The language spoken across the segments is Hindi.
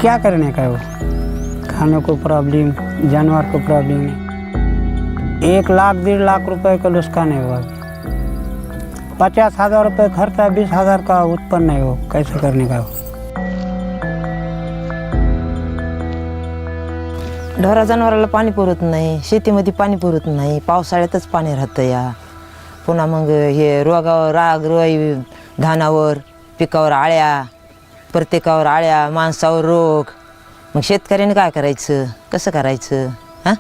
क्या करने का है वो, खाने को प्रॉब्लम, जानवर को प्रॉब्लम है। 1 लाख 1.5 लाख रुपए का नुकसान है वो। 50,000 रुपये खर्चा, 20,000 का उत्पन्न है वो, कैसे करने का वो। ढोरा जनावराला पाणी पुरत नाही, शेतीमध्ये पाणी पुरत नाही, पावसाळ्यातच पाणी राहतं या. पुन्हा मग हे रोगावर राग रोई, धानावर पिकावर आळ्या, प्रत्येकावर आळ्या, माणसावर रोग. मग शेतकऱ्याने काय करायचं, कसं करायचं हां?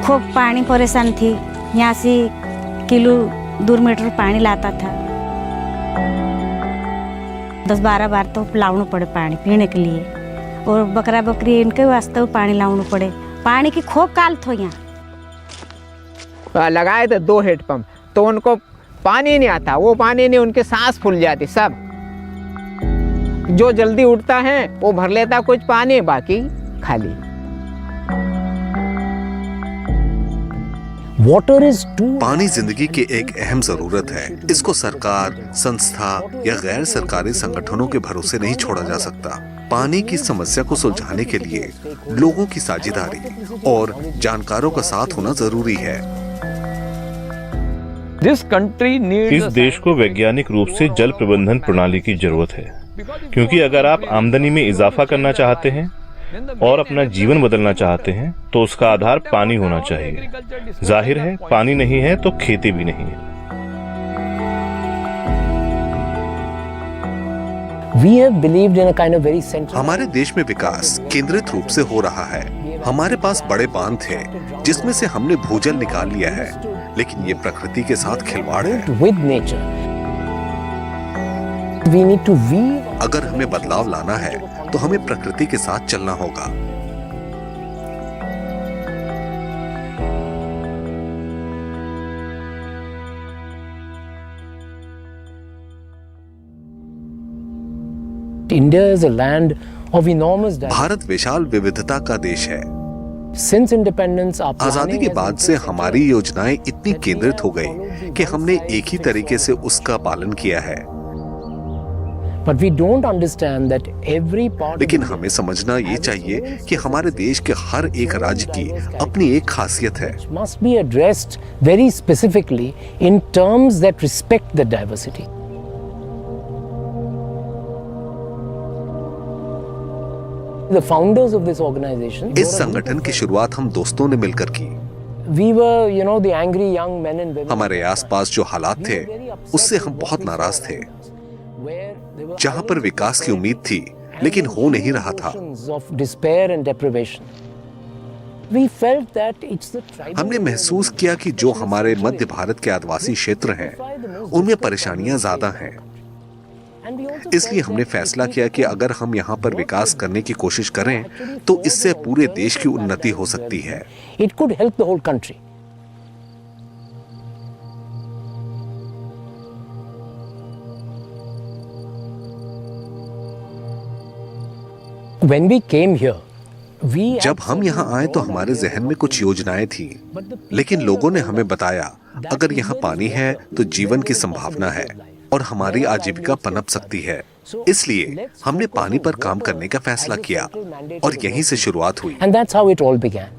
खूब पानी परेशान थी। यहाँ से किलो 2 मीटर पानी लाता था। 10-12 बार तो लाना पड़े पानी पीने के लिए, और बकरा बकरी इनके वास्ते पानी लाना पड़े। पानी की खूब काल थो यहाँ। लगाए थे 2 हेडपम्प, तो उनको पानी नहीं आता, वो पानी नहीं, उनके सांस फूल जाती सब। जो जल्दी उठता है वो भर लेता कुछ पानी, बाकी खाली। पानी जिंदगी की एक अहम जरूरत है। इसको सरकार, संस्था या गैर सरकारी संगठनों के भरोसे नहीं छोड़ा जा सकता। पानी की समस्या को सुलझाने के लिए लोगों की साझेदारी और जानकारों का साथ होना जरूरी है। इस देश को वैज्ञानिक रूप से जल प्रबंधन प्रणाली की जरूरत है, क्योंकि अगर आप आमदनी में इजाफा करना चाहते हैं और अपना जीवन बदलना चाहते हैं तो उसका आधार पानी होना चाहिए। जाहिर है, पानी नहीं है तो खेती भी नहीं है। हमारे देश में विकास केंद्रित रूप से हो रहा है। हमारे पास बड़े बांध थे जिसमें से हमने भूजल निकाल लिया है, लेकिन ये प्रकृति के साथ खिलवाड़ है। अगर हमें बदलाव लाना है तो हमें प्रकृति के साथ चलना होगा। भारत विशाल विविधता का देश है। आजादी के बाद से हमारी योजनाएं इतनी केंद्रित हो गई कि हमने एक ही तरीके से उसका पालन किया है। लेकिन हमें समझना ये चाहिए कि हमारे देश के हर एक राज्य की अपनी एक खासियत है। इस संगठन की शुरुआत हम दोस्तों ने मिलकर की। हमारे आसपास जो हालात थे उससे हम बहुत नाराज थे। जहां पर विकास की उम्मीद थी लेकिन हो नहीं रहा था। हमने महसूस किया कि जो हमारे मध्य भारत के आदिवासी क्षेत्र हैं उनमें परेशानियां ज्यादा हैं। इसलिए हमने फैसला किया कि अगर हम यहाँ पर विकास करने की कोशिश करें तो इससे पूरे देश की उन्नति हो सकती है। It could help the whole country. When we came here, जब हम यहाँ आए तो हमारे जहन में कुछ योजनाएं थी, लेकिन लोगों ने हमें बताया अगर यहाँ पानी है तो जीवन की संभावना है और हमारी आजीविका पनप सकती है। इसलिए हमने पानी पर काम करने का फैसला किया और यहीं से शुरुआत हुई। and that's how it all began.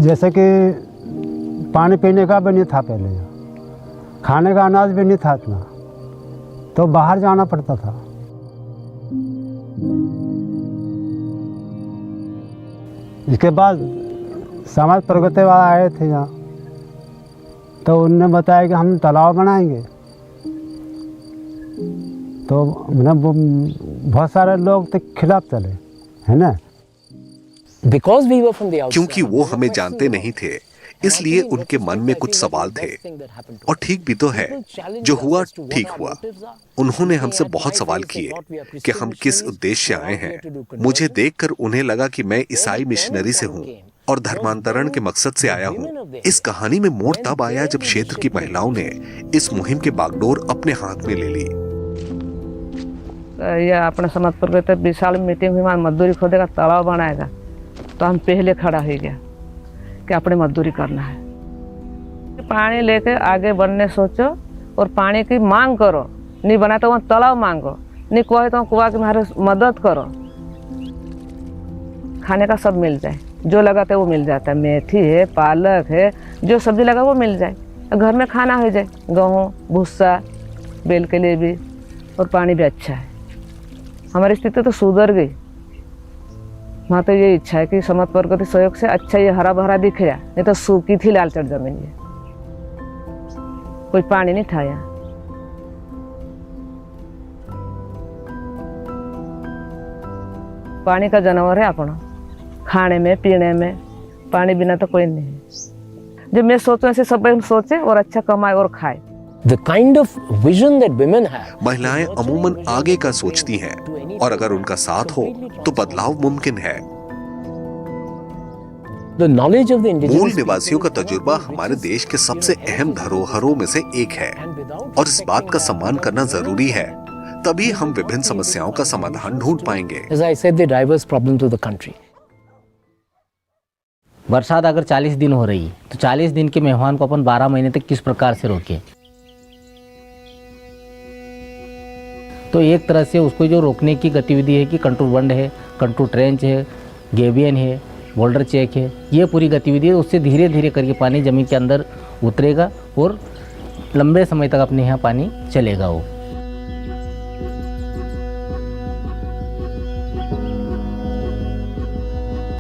जैसे कि पानी पीने का भी नहीं था पहले, खाने का अनाज भी नहीं था इतना, तो बाहर जाना पड़ता था। इसके बाद समाज प्रगति वाला आए थे यहाँ, तो उनने बताया कि हम तालाब बनाएंगे। तो बहुत सारे लोग तो खिलाफ चले, है ना। Because we were from the outside. क्योंकि वो हमें जानते नहीं थे, इसलिए उनके मन में कुछ सवाल थे, और ठीक भी तो है। जो हुआ ठीक हुआ। उन्होंने हमसे बहुत सवाल किए कि हम किस उद्देश्य से आए हैं। मुझे देखकर उन्हें लगा कि मैं ईसाई मिशनरी से हूँ और धर्मांतरण के मकसद से आया हूँ। इस कहानी में मोड़ तब आया जब क्षेत्र की महिलाओं ने इस मुहिम की बागडोर अपने हाथ में ले ली। ये अपने समाज पर गए, विशाल मीटिंग हुई, मजदूरी खोदेगा, तालाब बनाएगा, तो हम पहले खड़ा हो गया कि अपने मजदूरी करना है। पानी लेके आगे बढ़ने सोचो और पानी की मांग करो। नहीं बना तो वहाँ तालाब मांगो, नहीं कुआ तो कुआ की हमारे मदद करो। खाने का सब मिल जाए, जो लगाते वो मिल जाता है। मेथी है, पालक है, जो सब्जी लगा वो मिल जाए, घर में खाना हो जाए। गेहूँ भूसा बेल के लिए भी, और पानी भी अच्छा है। हमारी स्थिति तो सुधर गई। वहाँ तो ये इच्छा है कि समाज प्रगति सहयोग से अच्छा ये हरा भरा दिख रहा, नहीं तो सूखी थी लालचट जमीन, ये कोई पानी नहीं था यहाँ। पानी का जानवर है अपना, खाने में पीने में पानी बिना तो कोई नहीं है। जब मैं सोचूं ऐसे सब सोचे और अच्छा कमाए और खाए। The kind of vision that women have. महिलाएं अमूमन आगे का सोचती हैं, और अगर उनका साथ हो तो बदलाव मुमकिन है। The knowledge of the मूल indigenous निवासियों का तजुर्बा हमारे देश के सबसे अहम धरोहरों में से एक है, और इस बात का सम्मान करना जरूरी है। तभी हम विभिन्न समस्याओं का समाधान ढूंढ पाएंगे। as I said, the diverse problem to the country. बरसात अगर 40 दिन हो रही तो 40 दिन के मेहमान को अपन 12 महीने तक किस प्रकार से रोकें। तो एक तरह से उसको जो रोकने की गतिविधि है कि कंट्रोल बंड है, कंट्रोल ट्रेंच है, गेबियन है, बोल्डर चेक है, ये पूरी गतिविधि है। उससे धीरे धीरे करके पानी ज़मीन के अंदर उतरेगा और लंबे समय तक अपने यहाँ पानी चलेगा। वो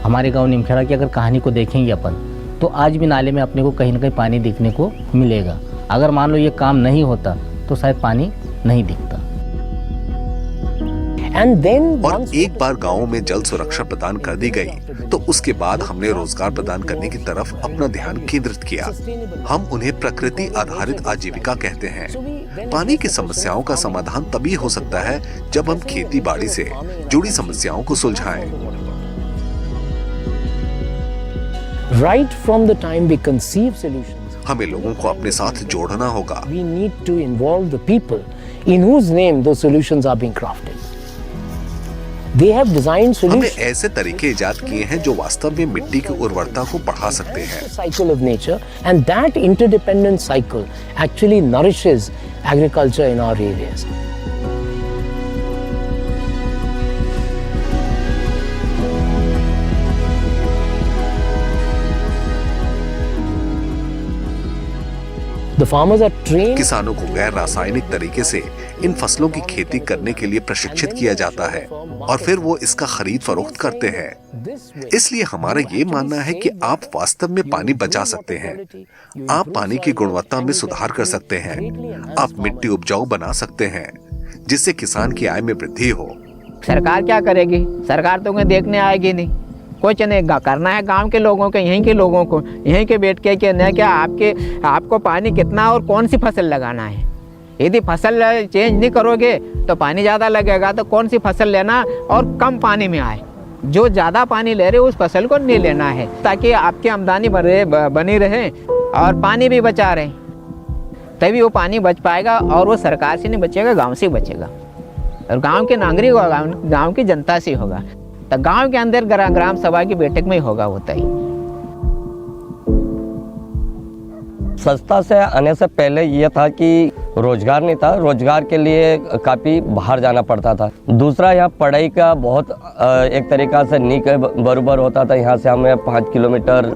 हमारे गांव निमखेड़ा की अगर कहानी को देखेंगे अपन, तो आज भी नाले में अपने को कहीं ना कहीं पानी दिखने को मिलेगा। अगर मान लो ये काम नहीं होता तो शायद पानी नहीं दिखता। And then और एक बार गाँव में जल सुरक्षा प्रदान कर दी गई तो उसके बाद हमने रोजगार प्रदान करने की तरफ अपना ध्यान केंद्रित किया। हम उन्हें प्रकृति आधारित आजीविका कहते हैं। पानी की समस्याओं का समाधान तभी हो सकता है जब हम खेती बाड़ी से जुड़ी समस्याओं को सुलझाएं। right from the time we conceive solutions, हमें लोगों को अपने साथ जोड़ना होगा। we need to involve the people in whose name those solutions are being crafted. They have designed हमने solutions. ऐसे तरीके इजाद किए हैं जो वास्तव में मिट्टी की उर्वरता को बढ़ा सकते हैं। Cycle of nature, and that interdependent cycle actually nourishes agriculture in our areas. The farmers are trained. किसानों को गैर रासायनिक तरीके से इन फसलों की खेती करने के लिए प्रशिक्षित किया जाता है और फिर वो इसका खरीद फरोख्त करते हैं। इसलिए हमारा ये मानना है कि आप वास्तव में पानी बचा सकते हैं। आप पानी की गुणवत्ता में सुधार कर सकते हैं। आप मिट्टी उपजाऊ बना सकते हैं जिससे किसान की आय में वृद्धि हो। सरकार क्या करेगी? सरकार तो उन्हें देखने आएगी नहीं। कुछ नहीं करना है गांव के लोगों को, यहीं के लोगों को, यहीं के बैठ के क्या क्या आपको पानी कितना और कौन सी फसल लगाना है। यदि फसल चेंज नहीं करोगे तो पानी ज़्यादा लगेगा, तो कौन सी फसल लेना और कम पानी में आए। जो ज़्यादा पानी ले रहे उस फसल को नहीं लेना है, ताकि आपकी आमदनी बनी रहे और पानी भी बचा रहे, तभी वो पानी बच पाएगा। और वो सरकार से नहीं बचेगा, गाँव से बचेगा और गाँव के नागरिक होगा, गाँव की जनता से होगा। तो गांव के अंदर ग्राम सभा की बैठक में होगा होता ही। संस्था से आने से पहले ये था कि रोजगार नहीं था, रोजगार के लिए काफ़ी बाहर जाना पड़ता था। दूसरा यहाँ पढ़ाई का बहुत एक तरीक़ा से नहीं के बराबर होता था। यहाँ से हमें 5 किलोमीटर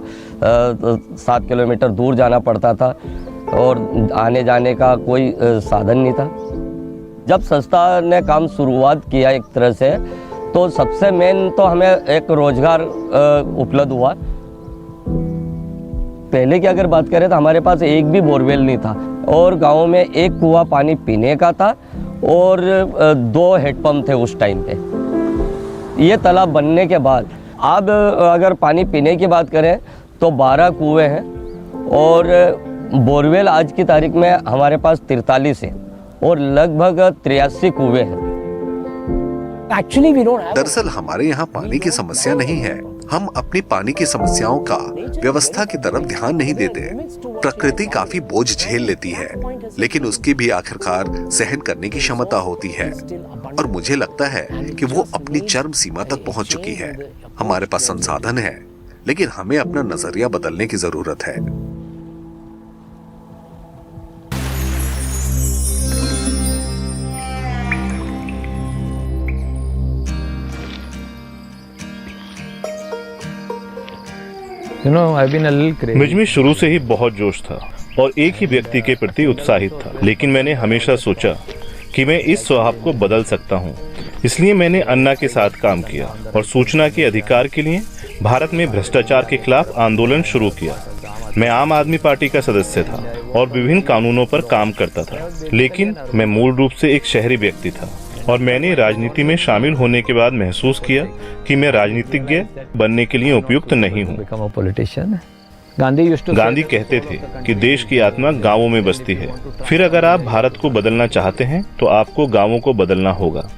7 किलोमीटर दूर जाना पड़ता था और आने जाने का कोई साधन नहीं था। जब संस्था ने काम शुरुआत किया एक तरह से, तो सबसे मेन तो हमें एक रोजगार उपलब्ध हुआ। पहले की अगर बात करें तो हमारे पास एक भी बोरवेल नहीं था और गांव में एक कुआं पानी पीने का था और 2 हेडपंप थे उस टाइम पे। ये तालाब बनने के बाद अब अगर पानी पीने की बात करें तो 12 कुएं हैं और बोरवेल आज की तारीख में हमारे पास 43 है और लगभग 83 कुएं हैं। Actually, we don't have. दरअसल हमारे यहाँ पानी की समस्या नहीं है, हम अपनी पानी की समस्याओं का व्यवस्था की तरफ ध्यान नहीं देते। प्रकृति काफी बोझ झेल लेती है, लेकिन उसकी भी आखिरकार सहन करने की क्षमता होती है, और मुझे लगता है कि वो अपनी चरम सीमा तक पहुंच चुकी है। हमारे पास संसाधन है, लेकिन हमें अपना नजरिया बदलने की जरूरत है। मुझ में शुरू से ही बहुत जोश था और एक ही व्यक्ति के प्रति उत्साहित था, लेकिन मैंने हमेशा सोचा कि मैं इस स्वभाव को बदल सकता हूँ। इसलिए मैंने अन्ना के साथ काम किया और सूचना के अधिकार के लिए भारत में भ्रष्टाचार के खिलाफ आंदोलन शुरू किया। मैं आम आदमी पार्टी का सदस्य था और विभिन्न कानूनों पर काम करता था, लेकिन मैं मूल रूप से एक शहरी व्यक्ति था और मैंने राजनीति में शामिल होने के बाद महसूस किया कि मैं राजनीतिज्ञ बनने के लिए उपयुक्त नहीं हूँ। गांधी कहते थे कि देश की आत्मा गांवों में बसती है। फिर अगर आप भारत को बदलना चाहते हैं तो आपको गांवों को बदलना होगा।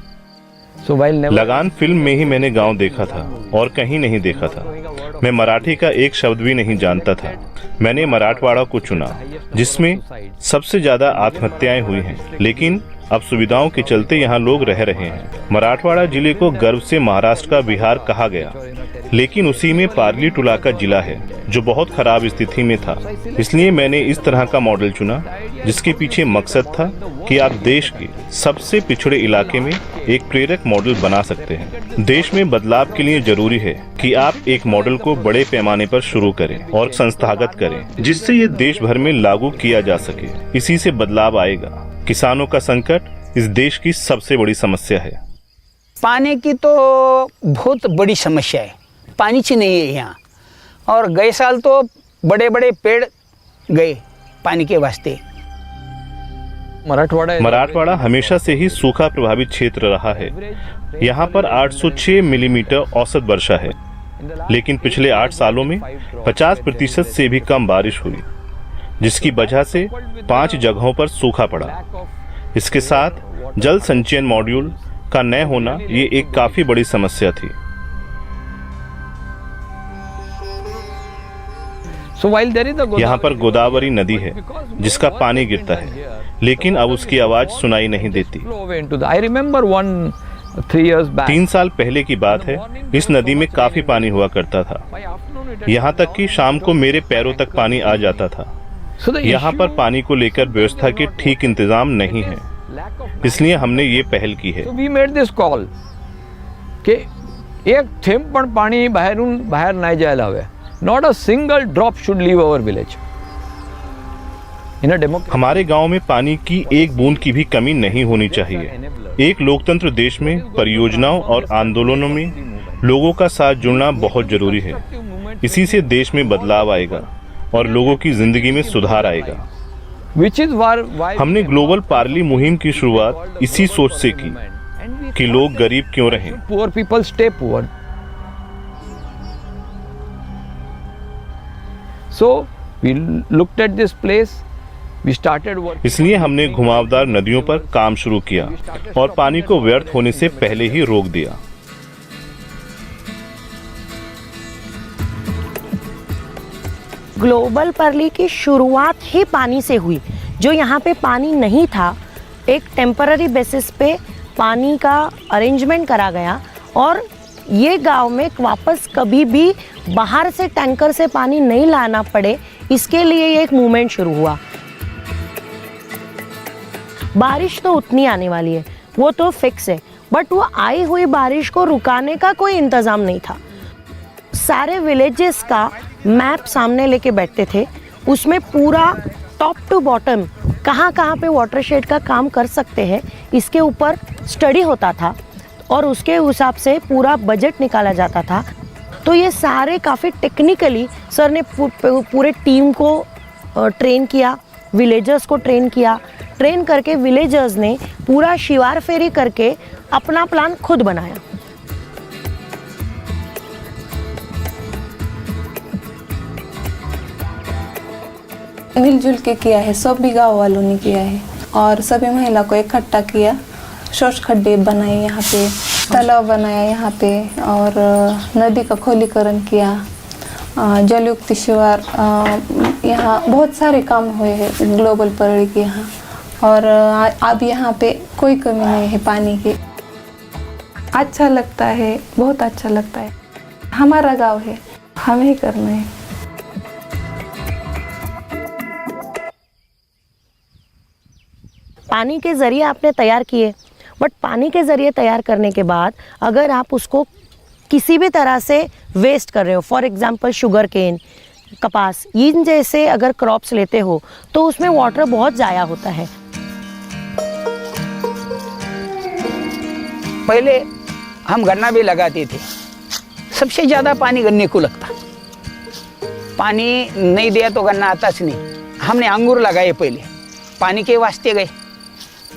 लगान फिल्म में ही मैंने गांव देखा था और कहीं नहीं देखा था। मैं मराठी का एक शब्द भी नहीं जानता था। मैंने मराठवाड़ा को चुना, जिसमें सबसे ज्यादा आत्महत्याएं हुई हैं, लेकिन अब सुविधाओं के चलते यहाँ लोग रह रहे हैं। मराठवाड़ा जिले को गर्व से महाराष्ट्र का बिहार कहा गया, लेकिन उसी में पार्ली टुला का जिला है जो बहुत खराब स्थिति में था। इसलिए मैंने इस तरह का मॉडल चुना जिसके पीछे मकसद था कि आप देश के सबसे पिछड़े इलाके में एक प्रेरक मॉडल बना सकते हैं। देश में बदलाव के लिए जरूरी है कि आप एक मॉडल को बड़े पैमाने पर शुरू करें और संस्थागत करें, जिससे ये देश भर में लागू किया जा सके। इसी से बदलाव आएगा। किसानों का संकट इस देश की सबसे बड़ी समस्या है। पानी की तो बहुत बड़ी समस्या है, पानी ही नहीं है यहाँ। और गए साल तो बड़े बड़े पेड़ गए पानी के वास्ते। मराठवाड़ा हमेशा से ही सूखा प्रभावित क्षेत्र रहा है। यहाँ पर 806 मिलीमीटर औसत वर्षा है, लेकिन पिछले 8 सालों में 50% से भी कम बारिश हुई, जिसकी वजह से 5 जगहों पर सूखा पड़ा। इसके साथ जल संचयन मॉड्यूल का न होना ये एक काफी बड़ी समस्या थी। यहाँ पर गोदावरी नदी है जिसका पानी गिरता है, लेकिन अब उसकी आवाज सुनाई नहीं देती। 3 साल पहले की बात है, इस नदी में काफी पानी हुआ करता था। यहाँ तक कि शाम को मेरे पैरों तक पानी आ जाता था। यहाँ पर पानी को लेकर व्यवस्था के ठीक इंतजाम नहीं है, इसलिए हमने ये पहल की है। We made this call कि एक थेंब पण पाणी बाहेर नाही जायला हवे। Not a single drop should leave our village. हमारे गांव में पानी की एक बूंद की भी कमी नहीं होनी चाहिए। एक लोकतंत्र देश में परियोजनाओं और आंदोलनों में लोगों का साथ जुड़ना बहुत जरूरी है। इसी से देश में बदलाव आएगा और लोगों की जिंदगी में सुधार आएगा। हमने ग्लोबल पार्ली मुहिम की शुरुआत इसी सोच से की कि लोग गरीब क्यों रहें। Poor people stay poor. So we looked at this place. We started working. इसलिए हमने घुमावदार नदियों पर काम शुरू किया और पानी को व्यर्थ होने से पहले ही रोक दिया। ग्लोबल पर्ली की शुरुआत ही पानी से हुई। जो यहाँ पे पानी नहीं था, एक टेम्पररी बेसिस पे पानी का अरेंजमेंट करा गया और ये गांव में वापस कभी भी बाहर से टैंकर से पानी नहीं लाना पड़े, इसके लिए ये एक मूवमेंट शुरू हुआ। बारिश तो उतनी आने वाली है, वो तो फिक्स है, बट वो आई हुई बारिश को रुकाने का कोई इंतज़ाम नहीं था। सारे विलेजेस का मैप सामने लेके बैठते थे, उसमें पूरा टॉप टू बॉटम कहाँ कहाँ पे वाटरशेड का काम कर सकते हैं इसके ऊपर स्टडी होता था और उसके हिसाब से पूरा बजट निकाला जाता था। तो ये सारे काफ़ी टेक्निकली सर ने पूरे टीम को ट्रेन किया, विलेजर्स को ट्रेन किया। ट्रेन करके विलेजर्स ने पूरा शिवार फेरी करके अपना प्लान खुद बनाया। मिलजुल के किया है, सभी गांव वालों ने किया है और सभी महिला को इकट्ठा किया। शौच खड्डे बनाए यहाँ पे, तालाब बनाया यहाँ पे और नदी का खोलीकरण किया, जलयुक्त शिवार, यहाँ बहुत सारे काम हुए हैं ग्लोबल परड़ी के यहाँ। और अब यहाँ पे कोई कमी नहीं है पानी की। अच्छा लगता है, बहुत अच्छा लगता है। हमारा गांव है, हमें ही करना है। पानी के ज़रिए आपने तैयार किए, बट पानी के ज़रिए तैयार करने के बाद अगर आप उसको किसी भी तरह से वेस्ट कर रहे हो, फॉर एग्जांपल शुगर केन, कपास, इन जैसे अगर क्रॉप्स लेते हो तो उसमें वाटर बहुत ज़ाया होता है। पहले हम गन्ना भी लगाते थे, सबसे ज़्यादा पानी गन्ने को लगता। पानी नहीं दिया तो गन्ना आता ही नहीं। हमने अंगूर लगाए पहले, पानी के वास्ते गए।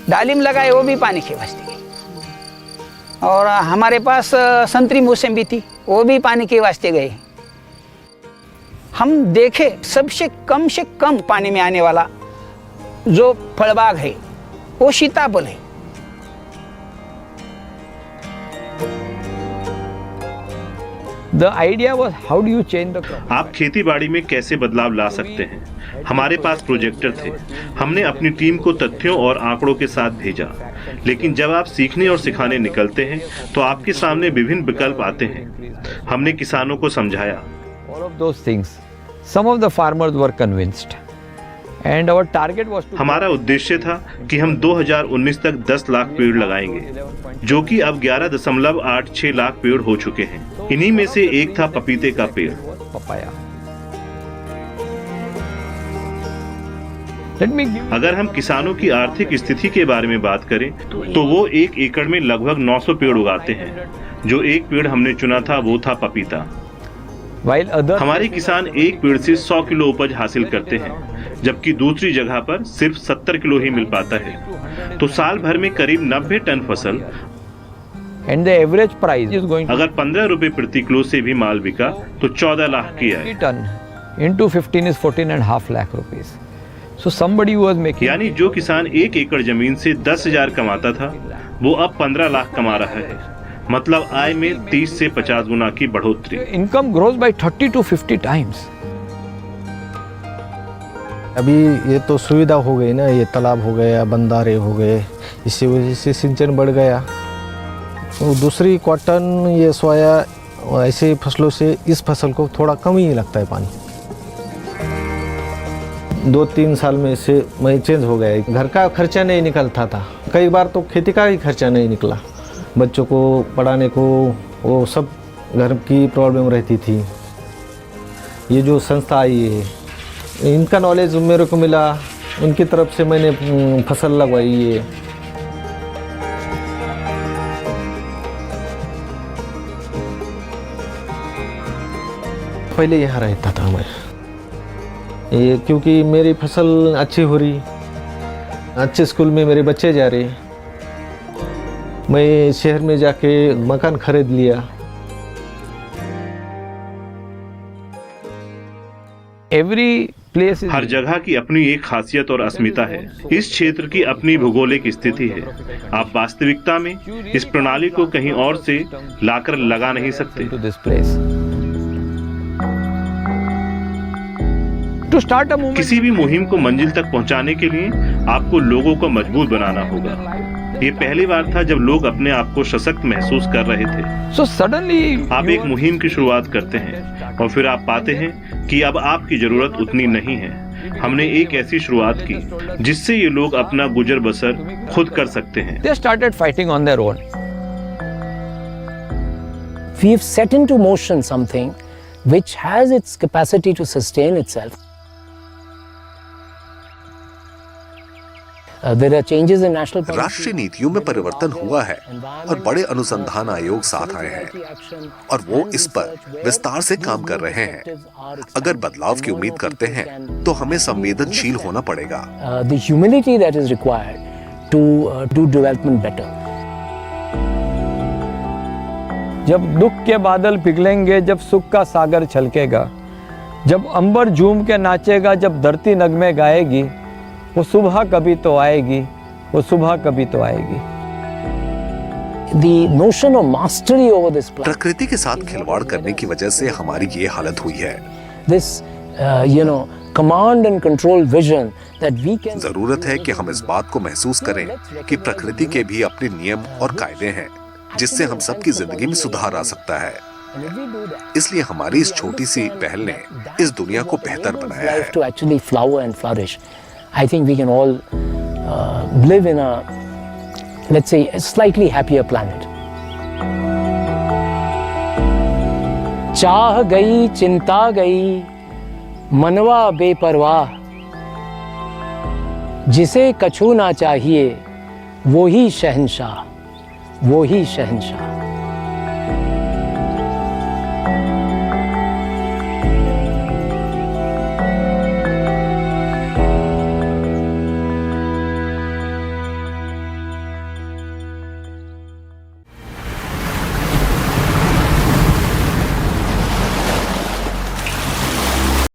दालिम लगाए, वो भी पानी के वास्ते गए। और हमारे पास संतरी मौसमी थी, वो भी पानी के वास्ते गए। हम देखे सबसे कम से कम पानी में आने वाला जो फलबाग है वो सीताफल है। The idea was how do you change the crop? आप खेती बाड़ी में कैसे बदलाव ला सकते हैं? हमारे पास प्रोजेक्टर थे। हमने अपनी टीम को तथ्यों और आंकड़ों के साथ भेजा। लेकिन जब आप सीखने और सिखाने निकलते हैं तो आपके सामने विभिन्न विकल्प आते हैं। हमने किसानों को समझाया। All of those things. Some of the farmers were convinced. And our target was to... हमारा उद्देश्य था कि हम 2019 तक 10 लाख पेड़ लगाएंगे, जो कि अब 11.86 लाख पेड़ हो चुके हैं। इन्हीं में से एक था पपीते का पेड़। पपाया। अगर हम किसानों की आर्थिक स्थिति के बारे में बात करें तो वो 1 एकड़ में लगभग 900 पेड़ उगाते हैं। जो एक पेड़ हमने चुना था वो था पपीता। हमारे किसान एक पेड़ से 100 किलो उपज हासिल करते हैं, जबकि दूसरी जगह पर सिर्फ 70 किलो ही मिल पाता है। तो साल भर में करीब 90 टन फसल। And the average price is going to... अगर 15 रुपए प्रति किलो से भी माल बिका तो 14 लाख की आय। Ton into 15 is 14.5 lakh rupees. So somebody who was making... यानी जो किसान 1 एकड़ जमीन से 10,000 कमाता था वो अब 15 लाख कमा रहा है। मतलब आय में 30 से 50 गुना की बढ़ोतरी। Income grows by 30 to 50 times. अभी ये तो सुविधा हो गई ना, ये तालाब हो गया, बंधारे हो गए, इसी वजह से सिंचन बढ़ गया। तो दूसरी कॉटन, ये सोया, ऐसे फसलों से इस फसल को थोड़ा कम ही लगता है पानी। 2-3 साल में से मैं चेंज हो गया। घर का खर्चा नहीं निकलता था, कई बार तो खेती का ही खर्चा नहीं निकला। बच्चों को पढ़ाने को वो सब घर की प्रॉब्लम रहती थी। ये जो संस्था आई है, इनका नॉलेज मेरे को मिला, उनकी तरफ से मैंने फसल लगवाई है। पहले यहाँ रहता था मैं, ये क्योंकि मेरी फसल अच्छी हो रही, अच्छे स्कूल में मेरे बच्चे जा रहे, मैं शहर में जाके मकान खरीद लिया। हर जगह की अपनी एक खासियत और अस्मिता है। इस क्षेत्र की अपनी भौगोलिक स्थिति है। आप वास्तविकता में इस प्रणाली को कहीं और से लाकर लगा नहीं सकते। किसी भी मुहिम को मंजिल तक पहुंचाने के लिए आपको लोगों को मजबूत बनाना होगा। ये पहली बार था जब लोग अपने आप को सशक्त महसूस कर रहे थे। So suddenly आप एक मुहिम की शुरुआत करते हैं और फिर आप पाते हैं कि अब आपकी जरूरत उतनी नहीं है। हमने एक ऐसी शुरुआत की जिससे ये लोग अपना गुजर बसर खुद कर सकते हैं। They started fighting on their own. We've set into motion something which has its capacity to sustain itself. There are changes in national policy. राष्ट्रीय नीतियों में परिवर्तन हुआ है और बड़े अनुसंधान आयोग साथ आए हैं और वो इस पर विस्तार से काम कर रहे हैं। अगर बदलाव की उम्मीद करते हैं तो हमें संवेदनशील होना पड़ेगा। The humility that is required to do development better. जब दुख के बादल पिघलेंगे, जब सुख का सागर छलकेगा, जब अंबर झूम के नाचेगा, जब धरती नगमे गाएगी, वो सुबह कभी तो आएगी, वो सुबह कभी तो आएगी। The notion of mastery over this planet. प्रकृति के साथ खिलवाड़ करने की वजह से हमारी ये हालत हुई है। This, command and control vision that we can. जरूरत है कि हम इस बात को महसूस करें कि प्रकृति के भी अपने नियम और कायदे हैं, जिससे हम सबकी जिंदगी में सुधार आ सकता है। इसलिए हमारी इस छोटी सी पहल ने इस दुनिया को बेहतर बनाया है। To actually flower and flourish. I think we can all live in a, let's say, a slightly happier planet. चाह गई चिंता गई मनवा बेपरवाह, जिसे कछु ना चाहिए वो ही शहंशाह, वो ही शहंशाह।